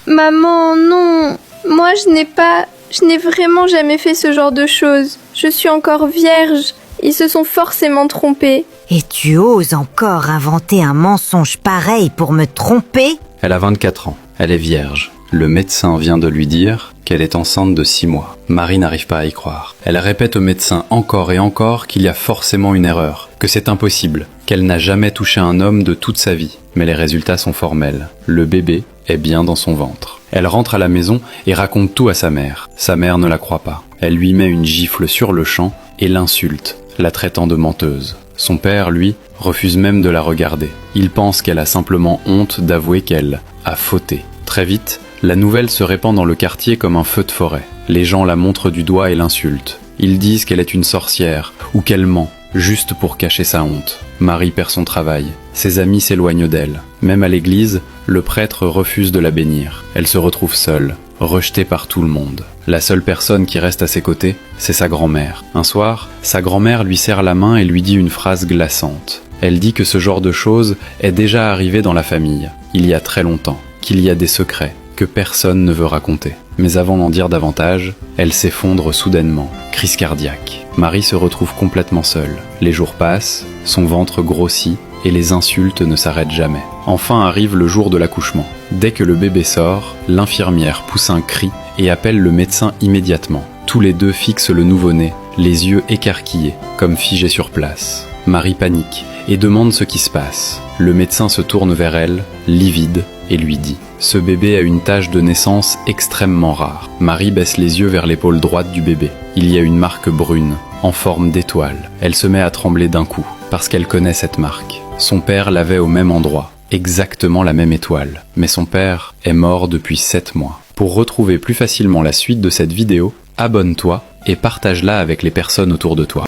Maman, non. Moi, je n'ai vraiment jamais fait ce genre de choses. Je suis encore vierge. Ils se sont forcément trompés. Et tu oses encore inventer un mensonge pareil pour me tromper ? Elle a 24 ans. Elle est vierge. Le médecin vient de lui dire qu'elle est enceinte de 6 mois. Marie n'arrive pas à y croire. Elle répète au médecin encore et encore qu'il y a forcément une erreur, que c'est impossible, qu'elle n'a jamais touché un homme de toute sa vie. Mais les résultats sont formels. Le bébé est bien dans son ventre. Elle rentre à la maison et raconte tout à sa mère. Sa mère ne la croit pas. Elle lui met une gifle sur le champ et l'insulte, la traitant de menteuse. Son père, lui, refuse même de la regarder. Il pense qu'elle a simplement honte d'avouer qu'elle a fauté. Très vite, la nouvelle se répand dans le quartier comme un feu de forêt. Les gens la montrent du doigt et l'insultent. Ils disent qu'elle est une sorcière ou qu'elle ment, juste pour cacher sa honte. Marie perd son travail. Ses amis s'éloignent d'elle. Même à l'église, le prêtre refuse de la bénir. Elle se retrouve seule, rejetée par tout le monde. La seule personne qui reste à ses côtés, c'est sa grand-mère. Un soir, sa grand-mère lui serre la main et lui dit une phrase glaçante. Elle dit que ce genre de choses est déjà arrivé dans la famille, il y a très longtemps, qu'il y a des secrets que personne ne veut raconter. Mais avant d'en dire davantage, elle s'effondre soudainement, crise cardiaque. Marie se retrouve complètement seule. Les jours passent, son ventre grossit et les insultes ne s'arrêtent jamais. Enfin arrive le jour de l'accouchement. Dès que le bébé sort, l'infirmière pousse un cri et appelle le médecin immédiatement. Tous les deux fixent le nouveau-né, les yeux écarquillés, comme figés sur place. Marie panique et demande ce qui se passe. Le médecin se tourne vers elle, livide, et lui dit « Ce bébé a une tache de naissance extrêmement rare. » Marie baisse les yeux vers l'épaule droite du bébé. Il y a une marque brune, en forme d'étoile. Elle se met à trembler d'un coup, parce qu'elle connaît cette marque. Son père l'avait au même endroit, exactement la même étoile. Mais son père est mort depuis 7 mois. Pour retrouver plus facilement la suite de cette vidéo, abonne-toi et partage-la avec les personnes autour de toi.